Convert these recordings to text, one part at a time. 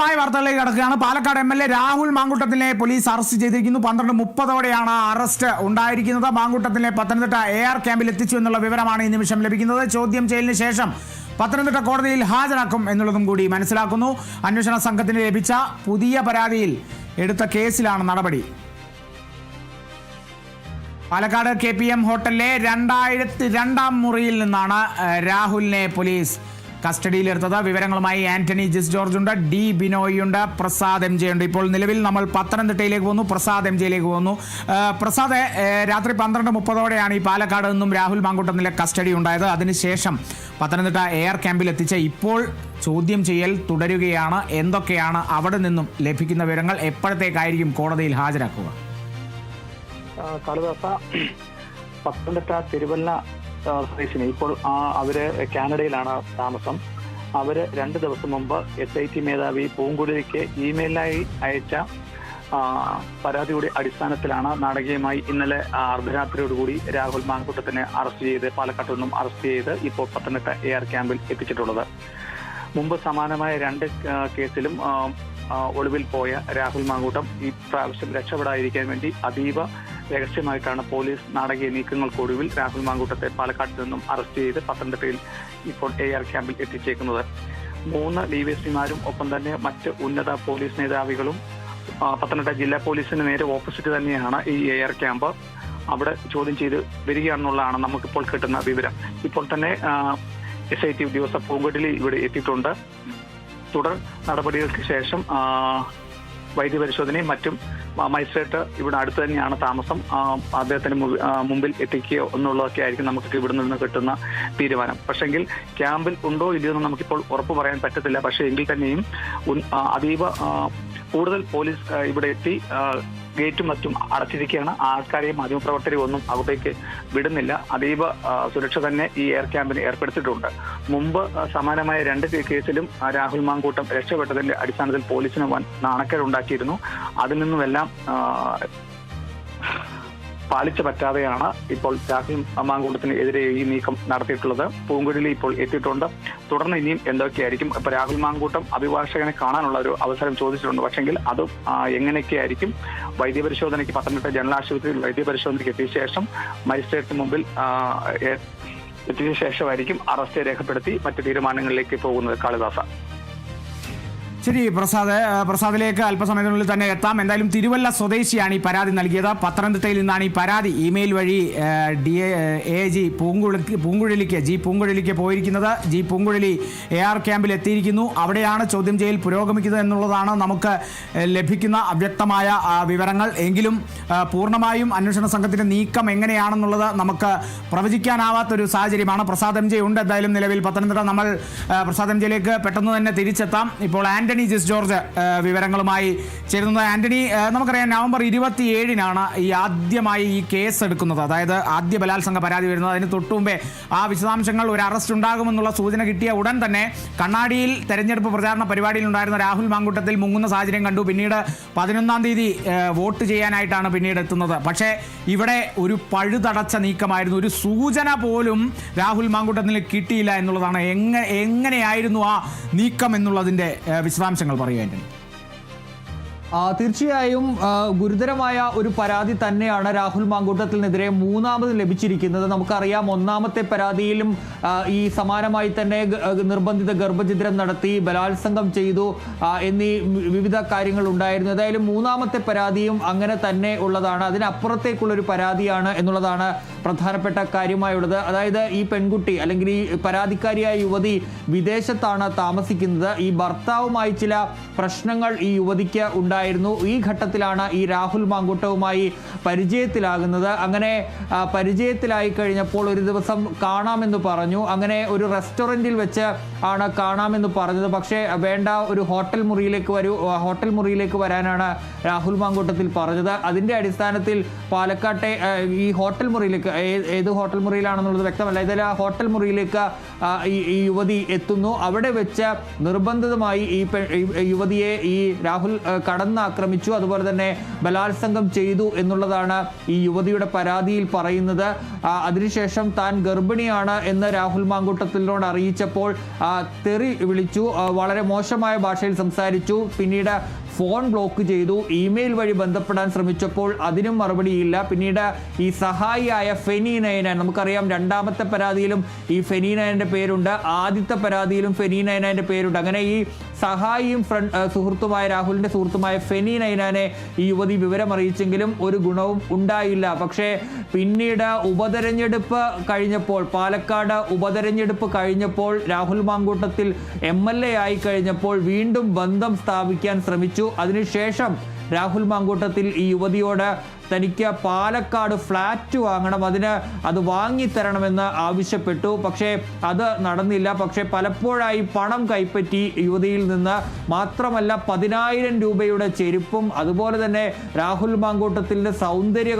വാർത്തകളിലേക്ക് കടക്കുകയാണ്. പാലക്കാട് MLA രാഹുൽ മാങ്കൂട്ടത്തിനെ പോലീസ് അറസ്റ്റ് ചെയ്തിരിക്കുന്നു. 12:30 അറസ്റ്റ് ഉണ്ടായിരിക്കുന്നത്. മാങ്കൂട്ടത്തിനെ പത്തനംതിട്ട AR ക്യാമ്പിൽ എത്തിച്ചു എന്നുള്ള വിവരമാണ് ഈ നിമിഷം ലഭിക്കുന്നത്. ചോദ്യം ചെയ്യലിന് ശേഷം പത്തനംതിട്ട കോടതിയിൽ ഹാജരാക്കും എന്നുള്ളതും കൂടി മനസ്സിലാക്കുന്നു. അന്വേഷണ സംഘത്തിന് ലഭിച്ച പുതിയ പരാതിയിൽ എടുത്ത കേസിലാണ് നടപടി. പാലക്കാട് KPM ഹോട്ടലിലെ 2002 മുറിയിൽ നിന്നാണ് രാഹുലിനെ പോലീസ് കസ്റ്റഡിയിലെടുത്തത്. വിവരങ്ങളുമായി ആന്റണി ജിസ് ജോർജ് ഉണ്ട്, D ബിനോയ് ഉണ്ട്, പ്രസാദ് MJ ഉണ്ട്. ഇപ്പോൾ നിലവിൽ നമ്മൾ പത്തനംതിട്ടയിലേക്ക് പോകുന്നു, പ്രസാദ് MJയിലേക്ക് പോകുന്നു. പ്രസാദ്, രാത്രി 12:30 ഈ പാലക്കാട് നിന്നും രാഹുൽ മാങ്കൂട്ടത്തിലെ കസ്റ്റഡി ഉണ്ടായത്. അതിനുശേഷം പത്തനംതിട്ട AR ക്യാമ്പിൽ എത്തിച്ച ഇപ്പോൾ ചോദ്യം ചെയ്യൽ തുടരുകയാണ്. എന്തൊക്കെയാണ് അവിടെ നിന്നും ലഭിക്കുന്ന വിവരങ്ങൾ? എപ്പോഴത്തേക്കായിരിക്കും കോടതിയിൽ ഹാജരാക്കുക? കാളിദാസ, പത്തനംതിട്ട തിരുവല്ല സ്വദേശിനി ഇപ്പോൾ അവര് കാനഡയിലാണ് താമസം. അവര് 2 ദിവസം മുമ്പ് SIT മേധാവി പൂങ്കുഴലിക്ക് ഇമെയിലായി അയച്ച പരാതിയുടെ അടിസ്ഥാനത്തിലാണ് നാടകീയമായി ഇന്നലെ അർദ്ധരാത്രിയോടുകൂടി രാഹുൽ മാങ്കൂട്ടത്തിനെ അറസ്റ്റ് ചെയ്ത് പാലക്കാട്ട് നിന്നും അറസ്റ്റ് ചെയ്ത് ഇപ്പോൾ പത്തനംതിട്ട AR ക്യാമ്പിൽ എത്തിച്ചിട്ടുള്ളത്. മുമ്പ് സമാനമായ 2 കേസിലും ഒളിവിൽ പോയ രാഹുൽ മാങ്കൂട്ടം ഈ പ്രാവശ്യം രക്ഷപ്പെടാതിരിക്കാൻ വേണ്ടി അതീവ രഹസ്യമായിട്ടാണ് പോലീസ് നാടകീയ നീക്കങ്ങൾക്കൊടുവിൽ രാഹുൽ മാങ്കൂട്ടത്തെ പാലക്കാട്ട് നിന്നും അറസ്റ്റ് ചെയ്ത് പത്തനംതിട്ടയിൽ ഇപ്പോൾ AR ക്യാമ്പിൽ എത്തിച്ചേക്കുന്നത്. 3 DVSPമാരും ഒപ്പം തന്നെ മറ്റ് ഉന്നത പോലീസ് മേധാവികളും പത്തനംതിട്ട ജില്ലാ പോലീസിന് നേരെ ഓപ്പോസിറ്റ് തന്നെയാണ് ഈ AR ക്യാമ്പ്. അവിടെ ചോദ്യം ചെയ്ത് വരികയാണെന്നുള്ളതാണ് നമുക്കിപ്പോൾ കിട്ടുന്ന വിവരം. ഇപ്പോൾ തന്നെ SIT ഉദ്യോഗസ്ഥ പൂങ്കുഴലി ഇവിടെ എത്തിയിട്ടുണ്ട്. തുടർ നടപടികൾക്ക് ശേഷം വൈദ്യപരിശോധനയും മറ്റും മജിസ്ട്രേറ്റ് ഇവിടെ അടുത്ത് തന്നെയാണ് താമസം. അദ്ദേഹത്തിന് മുമ്പിൽ എത്തിക്കുകയോ എന്നുള്ളതൊക്കെ ആയിരിക്കും നമുക്ക് ഇവിടെ നിന്ന് കിട്ടുന്ന തീരുമാനം. പക്ഷെങ്കിൽ ക്യാമ്പിൽ ഉണ്ടോ ഇല്ലയോ എന്ന് നമുക്കിപ്പോൾ ഉറപ്പ് പറയാൻ പറ്റത്തില്ല. പക്ഷേ എങ്കിൽ തന്നെയും അതീവ കൂടുതൽ പോലീസ് ഇവിടെ എത്തി ഗേറ്റും മറ്റും അടച്ചിരിക്കുകയാണ്. ആൾക്കാരെയും മാധ്യമപ്രവർത്തകരെയും ഒന്നും അവിടേക്ക് വിടുന്നില്ല. അതീവ സുരക്ഷ തന്നെ ഈ AR ക്യാമ്പിന് ഏർപ്പെടുത്തിയിട്ടുണ്ട്. മുമ്പ് സമാനമായ 2 കേസിലും രാഹുൽ മാങ്കൂട്ടം രക്ഷപ്പെട്ടതിന്റെ അടിസ്ഥാനത്തിൽ പോലീസിന് വൻ നാണക്കേടുണ്ടാക്കിയിരുന്നു. അതിൽ നിന്നുമെല്ലാം പാലിച്ച പറ്റാതെയാണ് ഇപ്പോൾ രാഹുൽ മാങ്കൂട്ടത്തിനെതിരെ ഈ നീക്കം നടത്തിയിട്ടുള്ളത്. പൂങ്കുഴലി ഇപ്പോൾ എത്തിയിട്ടുണ്ട്. തുടർന്ന് ഇനിയും എന്തൊക്കെയായിരിക്കും? ഇപ്പൊ രാഹുൽ മാങ്കൂട്ടം അഭിഭാഷകനെ കാണാനുള്ള ഒരു അവസരം ചോദിച്ചിട്ടുണ്ട്. പക്ഷെങ്കിൽ അതും എങ്ങനെയൊക്കെ ആയിരിക്കും? വൈദ്യപരിശോധനയ്ക്ക് പത്തനംതിട്ട ജനറൽ ആശുപത്രിയിൽ വൈദ്യപരിശോധനയ്ക്ക് എത്തിയ ശേഷം മജിസ്ട്രേറ്റിന് മുമ്പിൽ എത്തിയ ശേഷമായിരിക്കും അറസ്റ്റ് രേഖപ്പെടുത്തി മറ്റു തീരുമാനങ്ങളിലേക്ക് പോകുന്നത്. കാളിദാസ. ശരി പ്രസാദിലേക്ക് അല്പസമയത്തിനുള്ളിൽ തന്നെ എത്താം. എന്തായാലും തിരുവല്ല സ്വദേശിയാണ് ഈ പരാതി നൽകിയത്. പത്തനംതിട്ടയിൽ നിന്നാണ് ഈ പരാതി ഇമെയിൽ വഴി AG പൂങ്കുഴലിക്ക് G പൂങ്കുഴലിക്ക് പോയിരിക്കുന്നത്. G പൂങ്കുഴലി AR ക്യാമ്പിൽ എത്തിയിരിക്കുന്നു. അവിടെയാണ് ചോദ്യം ചെയ്യൽ പുരോഗമിക്കുന്നത് എന്നുള്ളതാണ് നമുക്ക് ലഭിക്കുന്ന അവ്യക്തമായ വിവരങ്ങൾ. എങ്കിലും പൂർണ്ണമായും അന്വേഷണ സംഘത്തിന്റെ നീക്കം എങ്ങനെയാണെന്നുള്ളത് നമുക്ക് പ്രവചിക്കാനാവാത്തൊരു സാഹചര്യമാണ്. പ്രസാദ് MJ ഉണ്ട് എന്തായാലും നിലവിൽ പത്തനംതിട്ട. നമ്മൾ പ്രസാദ് MJയിലേക്ക് പെട്ടെന്ന് തന്നെ തിരിച്ചെത്താം. ഇപ്പോൾ ആന്റണി ജിസ് ജോർജ് വിവരങ്ങളുമായി ചേരുന്നത്. ആന്റണി, നമുക്കറിയാം നവംബർ 27 ഈ ആദ്യമായി ഈ കേസ് എടുക്കുന്നത്, അതായത് ആദ്യ ബലാത്സംഗ പരാതി വരുന്നത്. അതിന് തൊട്ടുമുമ്പേ ആ വിശദാംശങ്ങൾ ഒരു അറസ്റ്റ് ഉണ്ടാകുമെന്നുള്ള സൂചന കിട്ടിയ ഉടൻ തന്നെ കണ്ണാടിയിൽ തെരഞ്ഞെടുപ്പ് പ്രചാരണ പരിപാടിയിൽ ഉണ്ടായിരുന്ന രാഹുൽ മാങ്കൂട്ടത്തിൽ മുങ്ങുന്ന സാഹചര്യം കണ്ടു. പിന്നീട് 11-ാം തീയതി വോട്ട് ചെയ്യാനായിട്ടാണ് പിന്നീട് എത്തുന്നത്. പക്ഷേ ഇവിടെ ഒരു പഴുതടച്ച നീക്കമായിരുന്നു. ഒരു സൂചന പോലും രാഹുൽ മാങ്കൂട്ടത്തിന് കിട്ടിയില്ല എന്നുള്ളതാണ്. എങ്ങനെയായിരുന്നു ആ നീക്കം എന്നുള്ളതിൻ്റെ വിശദാംശങ്ങൾ പറയുക. തീർച്ചയായും ഗുരുതരമായ ഒരു പരാതി തന്നെയാണ് രാഹുൽ മാങ്കൂട്ടത്തിനെതിരെ 3ാമത് ലഭിച്ചിരിക്കുന്നത്. നമുക്കറിയാം, 1ാമത്തെ പരാതിയിലും ഈ സമാനമായി തന്നെ നിർബന്ധിത ഗർഭഛിദ്രം നടത്തി, ബലാത്സംഗം ചെയ്തു എന്നീ വിവിധ കാര്യങ്ങൾ ഉണ്ടായിരുന്നു. ഏതായാലും 3ാമത്തെ പരാതിയും അങ്ങനെ തന്നെ ഉള്ളതാണ്. അതിനപ്പുറത്തേക്കുള്ളൊരു പരാതിയാണ് എന്നുള്ളതാണ് പ്രധാനപ്പെട്ട കാര്യമായുള്ളത്. അതായത് ഈ പെൺകുട്ടി അല്ലെങ്കിൽ ഈ പരാതിക്കാരിയായ യുവതി വിദേശത്താണ് താമസിക്കുന്നത്. ഈ ഭർത്താവുമായി ചില പ്രശ്നങ്ങൾ ഈ യുവതിക്ക് ഉണ്ടായിരുന്നു. ഈ ഘട്ടത്തിലാണ് ഈ രാഹുൽ മാങ്കൂട്ടവുമായി പരിചയത്തിലാകുന്നത്. അങ്ങനെ പരിചയത്തിലായി കഴിഞ്ഞപ്പോൾ ഒരു ദിവസം കാണാമെന്ന് പറഞ്ഞു. അങ്ങനെ ഒരു റെസ്റ്റോറൻറ്റിൽ വെച്ച് ആണ് കാണാമെന്ന് പറഞ്ഞത്. പക്ഷേ വേണ്ട, ഒരു ഹോട്ടൽ മുറിയിലേക്ക് വരാനാണ് രാഹുൽ മാങ്കൂട്ടത്തിൽ പറഞ്ഞത്. അതിൻ്റെ അടിസ്ഥാനത്തിൽ പാലക്കാട്ടെ ഈ ഹോട്ടൽ മുറിയിലേക്ക് ഏത് ഹോട്ടൽ മുറിയിലാണെന്നുള്ളത് വ്യക്തമല്ല. ഇതിൽ ആ ഹോട്ടൽ മുറിയിലേക്ക് ഈ യുവതി എത്തുന്നു. അവിടെ വെച്ച് നിർബന്ധിതമായി ഈ യുവതിയെ ഈ രാഹുൽ കടന്നാക്രമിച്ചു, അതുപോലെ തന്നെ ബലാത്സംഗം ചെയ്തു എന്നുള്ളതാണ് ഈ യുവതിയുടെ പരാതിയിൽ പറയുന്നത്. അതിനുശേഷം താൻ ഗർഭിണിയാണ് എന്ന് രാഹുൽ മാങ്കൂട്ടത്തിനോട് അറിയിച്ചപ്പോൾ തെറി വിളിച്ചു, വളരെ മോശമായ ഭാഷയിൽ സംസാരിച്ചു. പിന്നീട് ഫോൺ ബ്ലോക്ക് ചെയ്തു. ഇമെയിൽ വഴി ബന്ധപ്പെടാൻ ശ്രമിച്ചപ്പോൾ അതിനും മറുപടിയില്ല. പിന്നീട് ഈ സഹായിയായ ഫെനി നയനാൻ, നമുക്കറിയാം രണ്ടാമത്തെ പരാതിയിലും ഈ ഫെനി നയൻ്റെ പേരുണ്ട്, ആദ്യത്തെ പരാതിയിലും ഫെനി നയനാൻ്റെ പേരുണ്ട്. അങ്ങനെ ഈ സഹായിയും സുഹൃത്തുമായ രാഹുലിൻ്റെ സുഹൃത്തുമായ ഫെനി നയനാനെ ഈ യുവതി വിവരം അറിയിച്ചെങ്കിലും ഒരു ഗുണവും ഉണ്ടായില്ല. പക്ഷേ പിന്നീട് ഉപതെരഞ്ഞെടുപ്പ് കഴിഞ്ഞപ്പോൾ, പാലക്കാട് ഉപതെരഞ്ഞെടുപ്പ് കഴിഞ്ഞപ്പോൾ, രാഹുൽ മാങ്കൂട്ടത്തിൽ MLA ആയി കഴിഞ്ഞപ്പോൾ വീണ്ടും ബന്ധം സ്ഥാപിക്കാൻ ശ്രമിച്ചു. അതിനുശേഷം രാഹുൽ മാങ്കൂട്ടത്തിൽ ഈ യുവതിയോട് തനിക്ക് പാലക്കാട് ഫ്ലാറ്റ് വാങ്ങണം, അത് വാങ്ങിത്തരണമെന്ന് ആവശ്യപ്പെട്ടു. പക്ഷേ അത് നടന്നില്ല. പക്ഷേ പലപ്പോഴായി പണം കൈപ്പറ്റി യുവതിയിൽ നിന്ന്. മാത്രമല്ല 10,000 രൂപയുടെ ചെരുപ്പും അതുപോലെ തന്നെ രാഹുൽ മാങ്കൂട്ടത്തിൻ്റെ സൗന്ദര്യ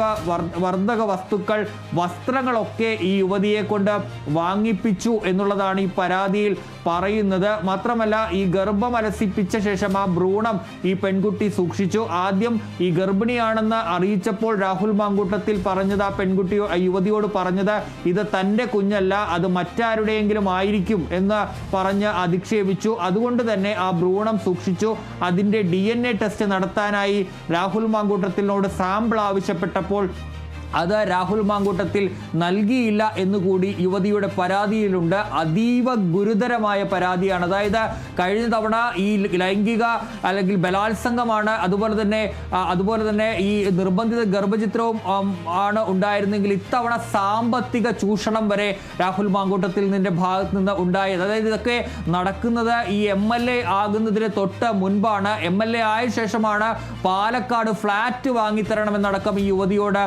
വർദ്ധക വസ്തുക്കൾ, വസ്ത്രങ്ങളൊക്കെ ഈ യുവതിയെ കൊണ്ട് വാങ്ങിപ്പിച്ചു എന്നുള്ളതാണ് ഈ പരാതിയിൽ പറയുന്നത്. മാത്രമല്ല ഈ ഗർഭം അലസിപ്പിച്ച ശേഷം ആ ഭ്രൂണം ഈ പെൺകുട്ടി സൂക്ഷിച്ചു. ആദ്യം ഈ ഗർഭിണിയാണെന്ന് അറിയിച്ചപ്പോൾ രാഹുൽ മാങ്കൂട്ടത്തിൽ പറഞ്ഞത്, ആ പെൺകുട്ടിയോ യുവതിയോട് പറഞ്ഞത്, ഇത് തൻ്റെ കുഞ്ഞല്ല, അത് മറ്റാരുടെയെങ്കിലും ആയിരിക്കും എന്ന് പറഞ്ഞ് അധിക്ഷേപിച്ചു. അതുകൊണ്ട് തന്നെ ആ ഭ്രൂണം സൂക്ഷിച്ചു. അതിൻ്റെ DNA ടെസ്റ്റ് നടത്താനായി രാഹുൽ മാങ്കൂട്ടത്തിനോട് സാമ്പിൾ ആവശ്യപ്പെട്ടപ്പോൾ അത് രാഹുൽ മാങ്കൂട്ടത്തിൽ നൽകിയില്ല എന്നുകൂടി യുവതിയുടെ പരാതിയിലുണ്ട്. അതീവ ഗുരുതരമായ പരാതിയാണ്. അതായത് കഴിഞ്ഞ തവണ ഈ ലൈംഗിക അല്ലെങ്കിൽ ബലാത്സംഗമാണ്, അതുപോലെ തന്നെ ഈ നിർബന്ധിത ഗർഭചിത്രവും ആണ് ഉണ്ടായിരുന്നെങ്കിൽ ഇത്തവണ സാമ്പത്തിക ചൂഷണം വരെ രാഹുൽ മാങ്കൂട്ടത്തിൽ ഭാഗത്ത് നിന്ന് ഉണ്ടായത്. അതായത് ഇതൊക്കെ നടക്കുന്നത് ഈ MLA ആകുന്നതിന് തൊട്ട് മുൻപാണ്. MLA ആയ ശേഷമാണ് പാലക്കാട് ഫ്ലാറ്റ് വാങ്ങിത്തരണമെന്നടക്കം ഈ യുവതിയോട്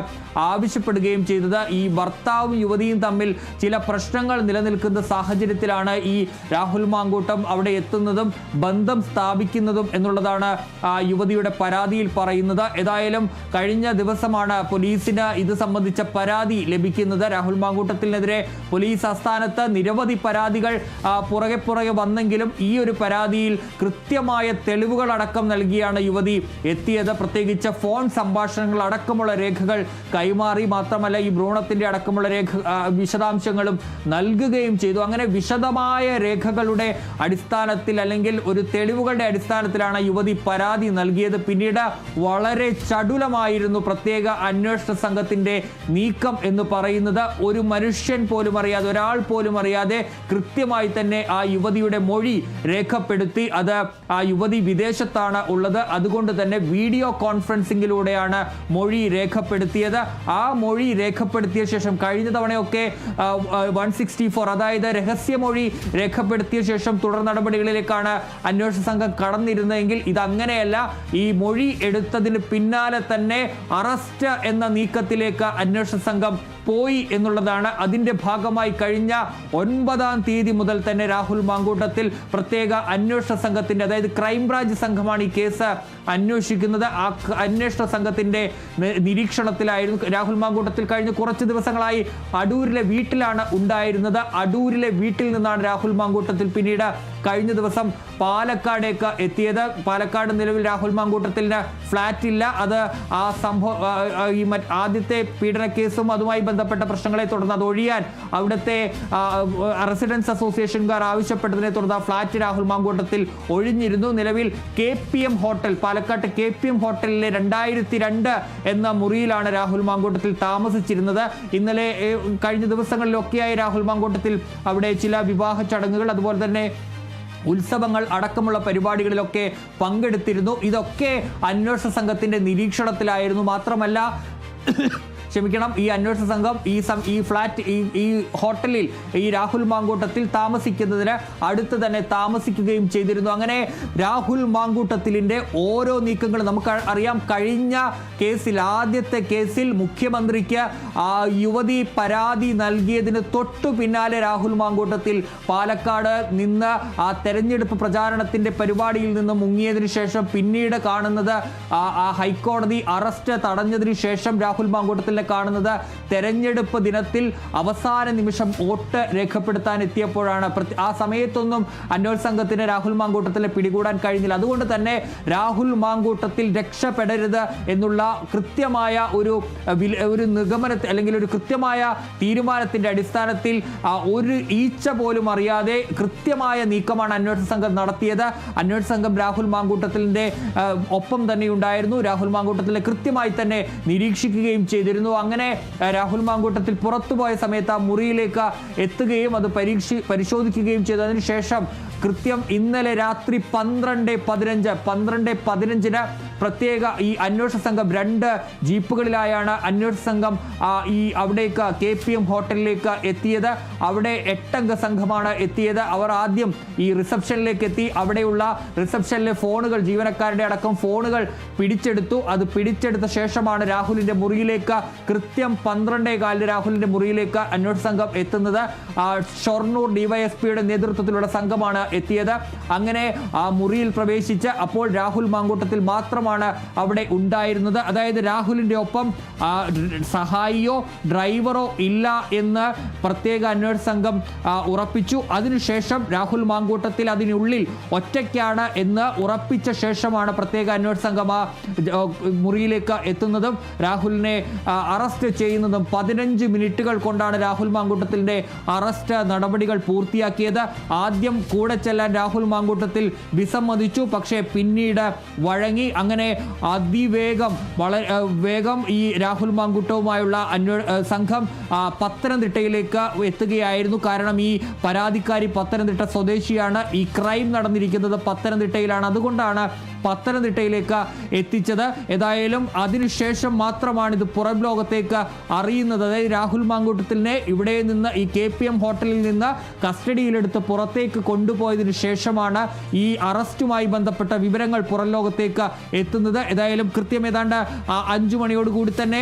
ആവശ്യപ്പെടുകയും ചെയ്തത്. ഈ ഭർത്താവും യുവതിയും തമ്മിൽ ചില പ്രശ്നങ്ങൾ നിലനിൽക്കുന്ന സാഹചര്യത്തിലാണ് ഈ രാഹുൽ മാങ്കൂട്ടം അവിടെ എത്തുന്നതും ബന്ധം സ്ഥാപിക്കുന്നതും എന്നുള്ളതാണ് യുവതിയുടെ പരാതിയിൽ പറയുന്നത്. ഏതായാലും കഴിഞ്ഞ ദിവസമാണ് പോലീസിന് ഇത് സംബന്ധിച്ച പരാതി ലഭിക്കുന്നത്. രാഹുൽ മാങ്കൂട്ടത്തിനെതിരെ പോലീസ് ആസ്ഥാനത്ത് നിരവധി പരാതികൾ പുറകെ വന്നെങ്കിലും ഈ ഒരു പരാതിയിൽ കൃത്യമായ തെളിവുകൾ അടക്കം നൽകിയാണ് യുവതി എത്തിയത്. പ്രത്യേകിച്ച് ഫോൺ സംഭാഷണങ്ങൾ അടക്കമുള്ള രേഖകൾ കൈമാറി. മാത്രമല്ല ഈ ഭ്രൂണത്തിന്റെ അടക്കമുള്ള വിശദാംശങ്ങളും നൽകുകയും ചെയ്തു. അങ്ങനെ വിശദമായ രേഖകളുടെ അടിസ്ഥാനത്തിൽ അല്ലെങ്കിൽ ഒരു തെളിവുകളുടെ അടിസ്ഥാനത്തിലാണ് യുവതി പരാതി നൽകിയത്. പിന്നീട് വളരെ ചടുലമായിരുന്നു പ്രത്യേക അന്വേഷണ സംഘത്തിന്റെ നീക്കം എന്ന് പറയുന്നത്. ഒരു മനുഷ്യൻ പോലും അറിയാതെ, ഒരാൾ പോലും അറിയാതെ കൃത്യമായി തന്നെ ആ യുവതിയുടെ മൊഴി രേഖപ്പെടുത്തി. അത് ആ യുവതി വിദേശത്താണ് ഉള്ളത്. അതുകൊണ്ട് തന്നെ വീഡിയോ കോൺഫറൻസിങ്ങിലൂടെയാണ് മൊഴി രേഖപ്പെടുത്തിയത്. ആ മൊഴി രേഖപ്പെടുത്തിയ ശേഷം കഴിഞ്ഞ തവണയൊക്കെ 164, അതായത് രഹസ്യമൊഴി രേഖപ്പെടുത്തിയ ശേഷം തുടർ നടപടികളിലേക്കാണ് അന്വേഷണ സംഘം കടന്നിരുന്നതെങ്കിൽ ഇതങ്ങനെയല്ല. ഈ മൊഴി എടുത്തതിന് പിന്നാലെ തന്നെ അറസ്റ്റ് എന്ന നീക്കത്തിലേക്ക് അന്വേഷണ സംഘം പോയി എന്നുള്ളതാണ്. അതിൻ്റെ ഭാഗമായി കഴിഞ്ഞ 9-ാം തീയതി മുതൽ തന്നെ രാഹുൽ മാങ്കൂട്ടത്തിൽ പ്രത്യേക അന്വേഷണ സംഘത്തിൻ്റെ, അതായത് ക്രൈംബ്രാഞ്ച് സംഘമാണ് ഈ കേസ് അന്വേഷിക്കുന്നത്. ആ അന്വേഷണ സംഘത്തിൻ്റെ നിരീക്ഷണത്തിലായിരുന്നു രാഹുൽ മാങ്കൂട്ടത്തിൽ. കഴിഞ്ഞ കുറച്ച് ദിവസങ്ങളായി അടൂരിലെ വീട്ടിലാണ് ഉണ്ടായിരുന്നത്. അടൂരിലെ വീട്ടിൽ നിന്നാണ് രാഹുൽ മാങ്കൂട്ടത്തിൽ പിന്നീട് കഴിഞ്ഞ ദിവസം പാലക്കാടേക്ക് എത്തിയത്. പാലക്കാട് നിലവിൽ രാഹുൽ മാങ്കൂട്ടത്തിന് ഫ്ലാറ്റ് ഇല്ല. അത് ആ സംഭവം ഈ ആദ്യത്തെ പീഡന കേസും അതുമായി ബന്ധപ്പെട്ട പ്രശ്നങ്ങളെ തുടർന്ന് അത് ഒഴിയാൻ അവിടുത്തെ റെസിഡൻസ് അസോസിയേഷൻകാർ ആവശ്യപ്പെട്ടതിനെ തുടർന്ന് ഫ്ലാറ്റ് രാഹുൽ മാങ്കൂട്ടത്തിൽ ഒഴിഞ്ഞിരുന്നു. നിലവിൽ KPM ഹോട്ടൽ, പാലക്കാട്ട് KPM ഹോട്ടലിലെ 2002 എന്ന മുറിയിലാണ് രാഹുൽ മാങ്കൂട്ടത്തിൽ താമസിച്ചിരുന്നത്. ഇന്നലെ കഴിഞ്ഞ ദിവസങ്ങളിലൊക്കെയായി രാഹുൽ മാങ്കൂട്ടത്തിൽ അവിടെ ചില വിവാഹ ചടങ്ങുകൾ അതുപോലെ തന്നെ ഉത്സവങ്ങൾ അടക്കമുള്ള പരിപാടികളിലൊക്കെ പങ്കെടുത്തിരുന്നു. ഇതൊക്കെ അന്വേഷണ സംഘത്തിന്റെ നിരീക്ഷണത്തിലായിരുന്നു. മാത്രമല്ല ഈ അന്വേഷണ സംഘം ഈ ഫ്ലാറ്റ് ഈ ഹോട്ടലിൽ ഈ രാഹുൽ മാങ്കൂട്ടത്തിൽ താമസിക്കുന്നതിന് അടുത്ത് തന്നെ താമസിക്കുകയും ചെയ്തിരുന്നു. അങ്ങനെ രാഹുൽ മാങ്കൂട്ടത്തിലിൻ്റെ ഓരോ നീക്കങ്ങളും നമുക്ക് അറിയാം. കഴിഞ്ഞ കേസിൽ, ആദ്യത്തെ കേസിൽ മുഖ്യമന്ത്രിക്ക് യുവതി പരാതി നൽകിയതിന് തൊട്ടു പിന്നാലെ രാഹുൽ മാങ്കൂട്ടത്തിൽ പാലക്കാട് നിന്ന് ആ തെരഞ്ഞെടുപ്പ് പ്രചാരണത്തിന്റെ പരിപാടിയിൽ നിന്ന് മുങ്ങിയതിനു ശേഷം പിന്നീട് കാണുന്നത് ഹൈക്കോടതി അറസ്റ്റ് തടഞ്ഞതിനു ശേഷം രാഹുൽ മാങ്കൂട്ടത്തിലെ കാണുന്നത്. തെരഞ്ഞെടുപ്പ് ദിനത്തിൽ അവസാന നിമിഷം വോട്ട് രേഖപ്പെടുത്താൻ എത്തിയപ്പോഴാണ്. ആ സമയത്തൊന്നും അന്വേഷണ സംഘത്തിന് രാഹുൽ മാങ്കൂട്ടത്തിലെ പിടികൂടാൻ കഴിഞ്ഞില്ല. അതുകൊണ്ട് തന്നെ രാഹുൽ മാങ്കൂട്ടത്തിൽ രക്ഷപ്പെടരുത് എന്നുള്ള കൃത്യമായ ഒരു നിഗമനത്തിൽ അല്ലെങ്കിൽ ഒരു കൃത്യമായ തീരുമാനത്തിന്റെ അടിസ്ഥാനത്തിൽ ഒരു ഈച്ച പോലും അറിയാതെ കൃത്യമായ നീക്കമാണ് അന്വേഷണ സംഘം നടത്തിയത്. അന്വേഷണ സംഘം രാഹുൽ മാങ്കൂട്ടത്തിലിന്റെ ഒപ്പം തന്നെ ഉണ്ടായിരുന്നു. രാഹുൽ മാങ്കൂട്ടത്തിലെ കൃത്യമായി തന്നെ നിരീക്ഷിക്കുകയും ചെയ്തിരുന്നു. അങ്ങനെ രാഹുൽ മാങ്കൂട്ടത്തിൽ പുറത്തുപോയ സമയത്ത് ആ മുറിയിലേക്ക് എത്തുകയും അത് പരിശോധിക്കുകയും ചെയ്തു. അതിനുശേഷം കൃത്യം ഇന്നലെ രാത്രി 12:15 പ്രത്യേക ഈ അന്വേഷണ സംഘം 2 ജീപ്പുകളിലായാണ് അന്വേഷണ സംഘം അവിടേക്ക് KPM ഹോട്ടലിലേക്ക് എത്തിയത്. അവിടെ 8 അംഗ സംഘമാണ് എത്തിയത്. അവർ ആദ്യം ഈ റിസപ്ഷനിലേക്ക് എത്തി. അവിടെയുള്ള റിസപ്ഷനിലെ ഫോണുകൾ, ജീവനക്കാരുടെ അടക്കം ഫോണുകൾ പിടിച്ചെടുത്തു. അത് പിടിച്ചെടുത്ത ശേഷമാണ് രാഹുലിന്റെ മുറിയിലേക്ക് കൃത്യം 12:15 രാഹുലിന്റെ മുറിയിലേക്ക് അന്വേഷണ സംഘം എത്തുന്നത്. ഷൊർണൂർ ഡിവൈഎസ്പിയുടെ നേതൃത്വത്തിലുള്ള സംഘമാണ് എത്തിയത്. അങ്ങനെ ആ മുറിയിൽ പ്രവേശിച്ച് അപ്പോൾ രാഹുൽ മാങ്കൂട്ടത്തിൽ മാത്രമാണ് അവിടെ ഉണ്ടായിരുന്നത്. അതായത് രാഹുലിന്റെ ഒപ്പം സഹായിയോ ഡ്രൈവറോ ഇല്ല എന്ന് പ്രത്യേക അന്വേഷണ സംഘം ഉറപ്പിച്ചു. അതിനുശേഷം രാഹുൽ മാങ്കൂട്ടത്തിൽ അതിനുള്ളിൽ ഒറ്റയ്ക്കാണ് എന്ന് ഉറപ്പിച്ച ശേഷമാണ് പ്രത്യേക അന്വേഷണ സംഘം ആ മുറിയിലേക്ക് എത്തുന്നതും രാഹുലിനെ അറസ്റ്റ് ചെയ്യുന്നതും. 15 മിനിറ്റുകൾ കൊണ്ടാണ് രാഹുൽ മാങ്കൂട്ടത്തിന്റെ അറസ്റ്റ് നടപടികൾ പൂർത്തിയാക്കിയത്. ആദ്യം കൂടെ ചെല്ലാൻ രാഹുൽ മാങ്കൂട്ടത്തിൽ വിസമ്മതിച്ചു. പക്ഷേ പിന്നീട് വഴങ്ങി. അങ്ങനെ അതിവേഗം വേഗം ഈ രാഹുൽ മാങ്കൂട്ടവുമായുള്ള സംഘം പത്തനംതിട്ടയിലേക്ക് എത്തുകയായിരുന്നു. കാരണം ഈ പരാതിക്കാരി പത്തനംതിട്ട സ്വദേശിയാണ്. ഈ ക്രൈം നടന്നിരിക്കുന്നത് പത്തനംതിട്ടയിലാണ്. അതുകൊണ്ടാണ് പത്തനംതിട്ടയിലേക്ക് എത്തിച്ചത്. ഏതായാലും അതിനുശേഷം മാത്രമാണ് ഇത് പുറം ലോകത്തേക്ക് അറിയുന്നത്. അതായത് രാഹുൽ മാങ്കൂട്ടത്തിനെ ഇവിടെ നിന്ന് ഈ KPM ഹോട്ടലിൽ നിന്ന് കസ്റ്റഡിയിലെടുത്ത് പുറത്തേക്ക് കൊണ്ടുപോയതിനു ശേഷമാണ് ഈ അറസ്റ്റുമായി ബന്ധപ്പെട്ട വിവരങ്ങൾ പുറം ലോകത്തേക്ക് എത്തുന്നത്. ഏതായാലും കൃത്യം ഏതാണ്ട് 5 മണിയോടുകൂടി തന്നെ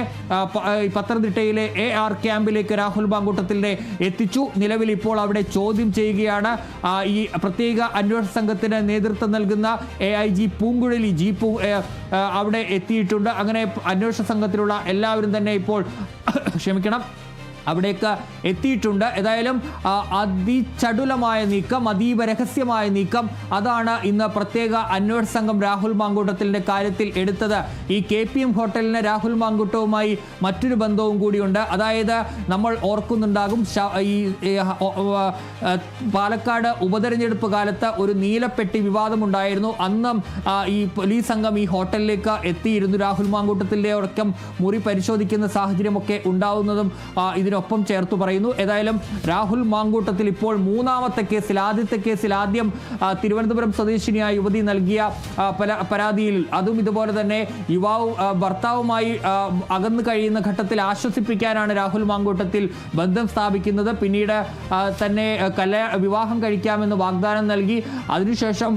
പത്തനംതിട്ടയിലെ AR ക്യാമ്പിലേക്ക് രാഹുൽ മാങ്കൂട്ടത്തിനെ എത്തിച്ചു. നിലവിൽ ഇപ്പോൾ അവിടെ ചോദ്യം ചെയ്യുകയാണ്. ഈ പ്രത്യേക അന്വേഷണ സംഘത്തിന് നേതൃത്വം നൽകുന്ന AIG പൂങ്കുഴലി ജീപ്പ് അവിടെ എത്തിയിട്ടുണ്ട്. അങ്ങനെ അന്വേഷണ സംഘത്തിലുള്ള എല്ലാവരും തന്നെ ഇപ്പോൾ അവിടേക്ക് എത്തിയിട്ടുണ്ട്. ഏതായാലും അതിചടുലമായ നീക്കം, അതീവ രഹസ്യമായ നീക്കം, അതാണ് ഇന്ന് പ്രത്യേക അന്വേഷണ സംഘം രാഹുൽ മാങ്കൂട്ടത്തിൻ്റെ കാര്യത്തിൽ എടുത്തത്. ഈ KPM ഹോട്ടലിന് രാഹുൽ മാങ്കൂട്ടവുമായി മറ്റൊരു ബന്ധവും കൂടിയുണ്ട്. അതായത് നമ്മൾ ഓർക്കുന്നുണ്ടാകും, ഈ പാലക്കാട് ഉപതെരഞ്ഞെടുപ്പ് കാലത്ത് ഒരു നീലപ്പെട്ടി വിവാദമുണ്ടായിരുന്നു. അന്നും ഈ പോലീസ് സംഘം ഈ ഹോട്ടലിലേക്ക് എത്തിയിരുന്നു. രാഹുൽ മാങ്കൂട്ടത്തിൻ്റെ അടക്കം മുറി പരിശോധിക്കുന്ന സാഹചര്യമൊക്കെ ഉണ്ടാവുന്നതും ഇതിനൊപ്പം ചേർത്തു പറയുന്നു. ഏതായാലും രാഹുൽ മാങ്കൂട്ടത്തിൽ ഇപ്പോൾ 3ാമത്തെ കേസിൽ, ആദ്യത്തെ കേസിൽ ആദ്യം തിരുവനന്തപുരം സ്വദേശിനിയായ യുവതി നൽകിയ പരാതിയിൽ, അതും ഇതുപോലെ തന്നെ ഭർത്താവുമായി അകന്നു കഴിയുന്ന ഘട്ടത്തിൽ ആശ്വസിപ്പിക്കാനാണ് രാഹുൽ മാങ്കൂട്ടത്തിൽ ബന്ധം സ്ഥാപിക്കുന്നത്. പിന്നീട് തന്നെ വിവാഹം കഴിക്കാമെന്ന് വാഗ്ദാനം നൽകി. അതിനുശേഷം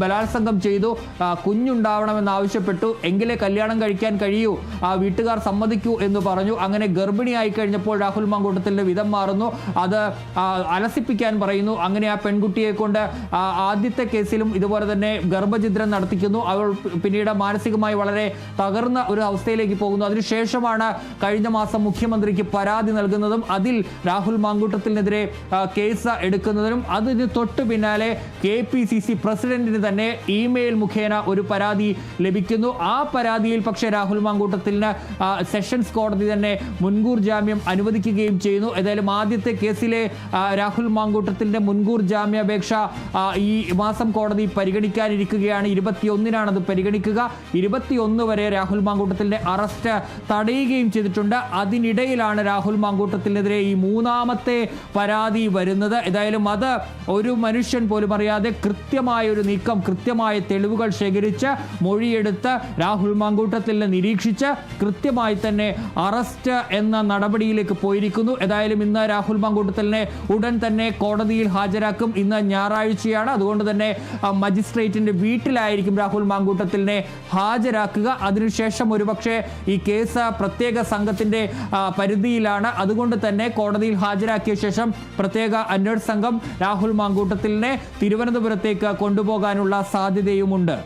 ബലാത്സംഗം ചെയ്തു. കുഞ്ഞുണ്ടാവണമെന്ന് ആവശ്യപ്പെട്ടു. എങ്കിലേ കല്യാണം കഴിക്കാൻ കഴിയൂ, വീട്ടുകാർ സമ്മതിക്കൂ എന്ന് പറഞ്ഞു. അങ്ങനെ ഗർഭിണിയായി കഴിഞ്ഞപ്പോൾ രാഹുൽ മാങ്കൂട്ടത്തിൻ്റെ വിധം മാറുന്നു. അത് അലസിപ്പിക്കാൻ പറയുന്നു. അങ്ങനെ ആ പെൺകുട്ടിയെ കൊണ്ട് ആദ്യത്തെ കേസിലും ഇതുപോലെ തന്നെ ഗർഭഛിദ്രം നടത്തിക്കുന്നു. അവൾ പിന്നീട് മാനസികമായി വളരെ തകർന്ന ഒരു അവസ്ഥയിലേക്ക് പോകുന്നു. അതിനുശേഷമാണ് കഴിഞ്ഞ മാസം മുഖ്യമന്ത്രിക്ക് പരാതി നൽകുന്നതും അതിൽ രാഹുൽ മാങ്കൂട്ടത്തിനെതിരെ കേസ് എടുക്കുന്നതിനും അതിന് തൊട്ടു പിന്നാലെ KPCC പ്രസിഡന്റിന് തന്നെ ഇമെയിൽ മുഖേന ഒരു പരാതി ലഭിക്കുന്നു. ആ പരാതിയിൽ പക്ഷേ രാഹുൽ മാങ്കൂട്ടത്തിന് സെഷൻസ് കോടതി തന്നെ മുൻകൂർ ജാമ്യം അനുവദിക്കുകയും ചെയ്യുന്നു. ഏതായാലും ആദ്യത്തെ കേസിലെ രാഹുൽ മാങ്കൂട്ടത്തിൻ്റെ മുൻകൂർ ജാമ്യാപേക്ഷ ഈ മാസം കോടതി പരിഗണിക്കാനിരിക്കുകയാണ്. 21-നാണ് അത് പരിഗണിക്കുക. 21 വരെ രാഹുൽ മാങ്കൂട്ടത്തിൻ്റെ അറസ്റ്റ് തടയുകയും ചെയ്തിട്ടുണ്ട്. അതിനിടയിലാണ് രാഹുൽ മാങ്കൂട്ടത്തിനെതിരെ ഈ 3ാമത്തെ പരാതി വരുന്നത്. ഏതായാലും അത് ഒരു മനുഷ്യൻ പോലും അറിയാതെ കൃത്യമായ ഒരു നീക്കം, കൃത്യമായ തെളിവുകൾ ശേഖരിച്ച് മൊഴിയെടുത്ത് രാഹുൽ മാങ്കൂട്ടത്തിനെ നിരീക്ഷിച്ച് കൃത്യമായി തന്നെ അറസ്റ്റ് എന്ന നടപടിയിലേക്ക് പോയിരിക്കുന്നു. ഏതായാലും ഇന്ന് രാഹുൽ മാങ്കൂട്ടത്തിനെ ഉടൻ തന്നെ കോടതിയിൽ ഹാജരാക്കും. ഇന്ന് ഞായറാഴ്ചയാണ്. അതുകൊണ്ട് തന്നെ മജിസ്ട്രേറ്റിന്റെ വീട്ടിലായിരിക്കും രാഹുൽ മാങ്കൂട്ടത്തിനെ ഹാജരാക്കുക. അതിനുശേഷം ഒരുപക്ഷെ ഈ കേസ് പ്രത്യേക സംഘത്തിന്റെ പരിധിയിലാണ്. അതുകൊണ്ട് തന്നെ കോടതിയിൽ ഹാജരാക്കിയ ശേഷം പ്രത്യേക അന്വേഷണ സംഘം രാഹുൽ മാങ്കൂട്ടത്തിനെ തിരുവനന്തപുരത്തേക്ക് കൊണ്ടുപോകാനുള്ള സാധ്യതയുമുണ്ട്.